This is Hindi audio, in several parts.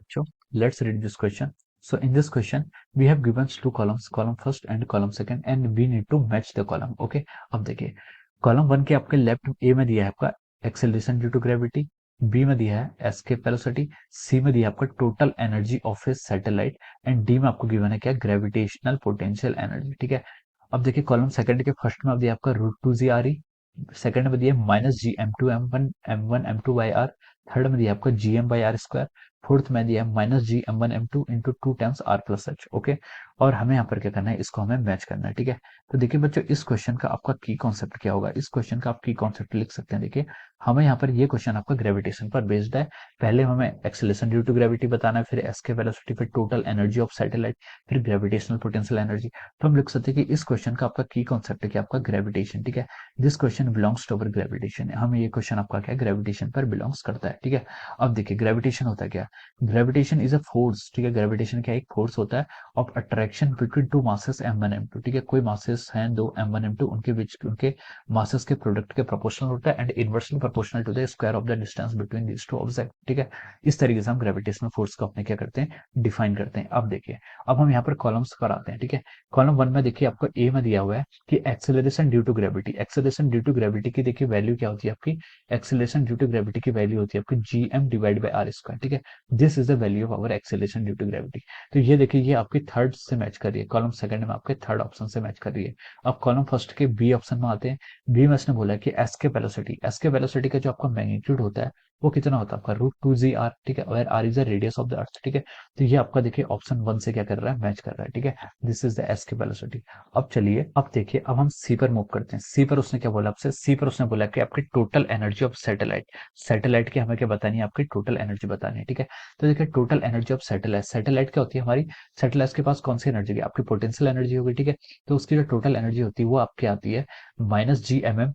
बच्चों, let's read this question. So in this question we have given two columns, column first and column second, and we need to match the column. Okay, अब देखिए कॉलम वन के आपके लेफ्ट ए में दिया है आपका acceleration due to gravity, B में दिया है एस्केप वेलोसिटी, सी में दिया है आपका total energy of A satellite, and D में आपको गिवन है क्या, ग्रेविटेशनल पोटेंशियल एनर्जी। ठीक है, अब देखिए कॉलम सेकंड के फर्स्ट में आप दिया आपका √2 g r e, सेकंड में दिया -g m2m1 थर्ड में दिया आपका gm/r², फोर्थ में दिया -gm1m2 into 2 times r+h। Okay, और हमें यहाँ पर क्या करना है, इसको हमें मैच करना है। ठीक है, तो देखिए बच्चों इस क्वेश्चन का आपका की कॉन्सेप्ट क्या होगा, इस क्वेश्चन का आप की कॉन्सेप्ट लिख सकते हैं। देखिए हमें यहाँ पर ये क्वेश्चन आपका ग्रेविटेशन पर बेस्ड है। पहले हमें एक्सेलरेशन ड्यू टू ग्रेविटी बताना है, फिर एस्केप वेलोसिटी, फिर टोटल एनर्जी ऑफ सैटेलाइट, फिर ग्रेविटेशनल पोटेंशियल एनर्जी। तो हम लिख सकते हैं कि इस क्वेश्चन का आपका की कॉन्सेप्ट है कि आपका ग्रेविटेशन। ठीक है, this question belongs to our gravitation, हमें ये क्वेश्चन आपका क्या ग्रेविटेशन पर बिलोंग्स करता है। ठीक है, अब देखिए ग्रेविटेशन होता है क्या, ग्रेविटेशन इज अ फोर्स। ठीक है, ग्रेविटेशन क्या एक फोर्स होता है of attraction between two masses m1 m2। ठीक है, कोई मासेस हैं दो m1 m2, उनके बीच उनके मासेस के प्रोडक्ट के प्रोपोर्शनल होता है, and inversely proportional to the square of the distance between these two object. ठीक है, इस तरीके से हम ग्रेविटेशनल फोर्स को अपने क्या करते हैं, डिफाइन करते हैं। अब देखिए अब हम यहाँ पर कॉलम्स पर आते हैं। ठीक है, कॉलम वन में देखिए आपको ए में दिया हुआ है कि acceleration due to gravity, acceleration due to gravity की देखिए वैल्यू क्या होती है आपकी, एक्सेलरेशन ड्यू टू ग्रेविटी की वैल्यू होती है आपकी gm/r²। ठीक है, this is the value of our acceleration due to gravity. तो ये देखिए ये आपकी थर्ड से मैच कर रही है, कॉलम सेकंड में आपके थर्ड ऑप्शन से मैच कर रही है। अब कॉलम फर्स्ट के बी ऑप्शन में आते हैं। बी में इसने बोला है कि एस्केप वेलोसिटी, एस्केप वेलोसिटी का जो आपका मैग्नीट्यूड होता है वो कितना होता है आपका √2 g r। ठीक है, और r is the radius of the earth. ठीक है, तो ये आपका देखिए ऑप्शन वन से क्या कर रहा है, मैच कर रहा है। ठीक है, this is the escape velocity. अब चलिए अब देखिए अब हम सी पर मूव करते हैं। सी पर उसने क्या बोला आपसे, सी पर उसने बोला कि आपकी total energy of satellite, satellite की हमें क्या बतानी है, आपकी टोटल एनर्जी बतानी है। ठीक है, तो देखिए total energy of satellite, satellite क्या होती है हमारी, सैटेलाइट के पास कौन सी एनर्जी है, आपकी पोटेंशियल एनर्जी होगी। ठीक है, तो उसकी जो टोटल एनर्जी होती है वो आपकी आती है -gmm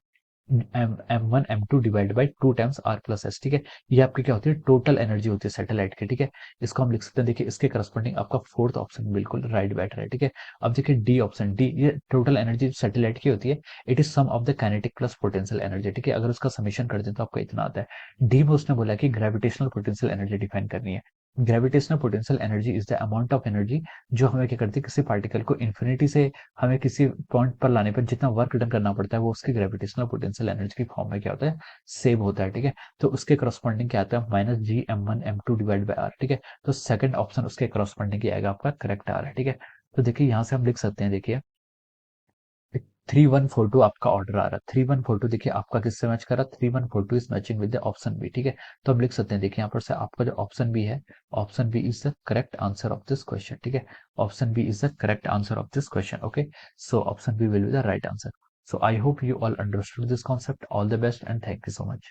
m1m2 divide by 2 times r+s। ठीक है, ये आपकी क्या होती है, टोटल एनर्जी होती है सैटेलाइट की। ठीक है, इसको हम लिख सकते हैं, देखिए इसके करस्पॉन्डिंग आपका फोर्थ ऑप्शन बिल्कुल राइट बैठ रहा है। ठीक है, अब देखिए डी ऑप्शन, डी ये टोटल एनर्जी सैटेलाइट की होती है, it is sum of the kinetic plus potential energy. ठीक है, अगर उसका समीशन कर दें तो आपको इतना आता है। डी में उसने बोला कि ग्रेविटेशनल पोटेंशियल एनर्जी डिफाइन करनी है। Gravitational potential energy is the amount of energy जो हमें क्या करती है, किसी पार्टिकल को इन्फिनिटी से हमें किसी पॉइंट पर लाने पर जितना वर्क डन करना पड़ता है वो उसकी ग्रेविटेशनल पोटेंशियल एनर्जी की फॉर्म में क्या होता है, सेव होता है। ठीक है, तो उसके करस्पॉन्डिंग क्या आता है, -gm1m2 डिवाइड बाई r। ठीक है, तो सेकंड ऑप्शन उसके करस्पॉन्डिंग आएगा आपका करेक्ट आ रहा है। ठीक है, तो देखिए यहाँ से हम लिख सकते हैं, देखिए 3142 आपका ऑर्डर आ रहा है। 3142 देखिए आपका किससे मैच कर रहा है, 3142 is matching with the option B. ठीक है, तो हम लिख सकते हैं, देखिए यहाँ पर से आपका जो ऑप्शन बी है, option B is the correct answer of this question. ठीक है, option B is the correct answer of this question. Okay, so option B will be the right answer. So I hope you all understood this concept. All the best and thank you so much.